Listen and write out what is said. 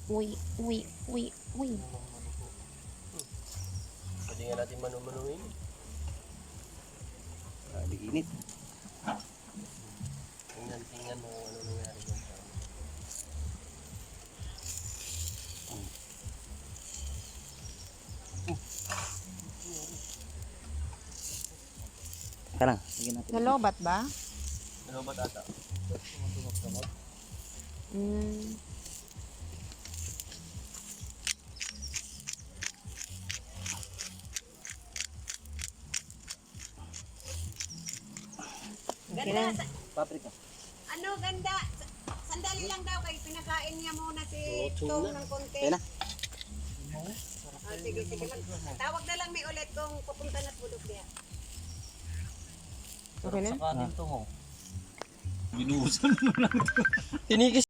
Uy, uy, uy, uy. Pwede nga natin manu-manuin. Di init. Tingnan mo ano nangyari dyan. Teka lang. Sige natin. Nalobat ba? Ano ba tata? Mm. Okay Ganda. lang. Paprika. Ano, ganda. Sandali lang daw kay pinakain niya muna si Lutong Tom na. ng konti. Kaya na. Sige, sige. Tawag na lang may ulit kung pupunta na budok niya. Okay na? Saka din to mo. Binuhusan mo lang ito. Tinigis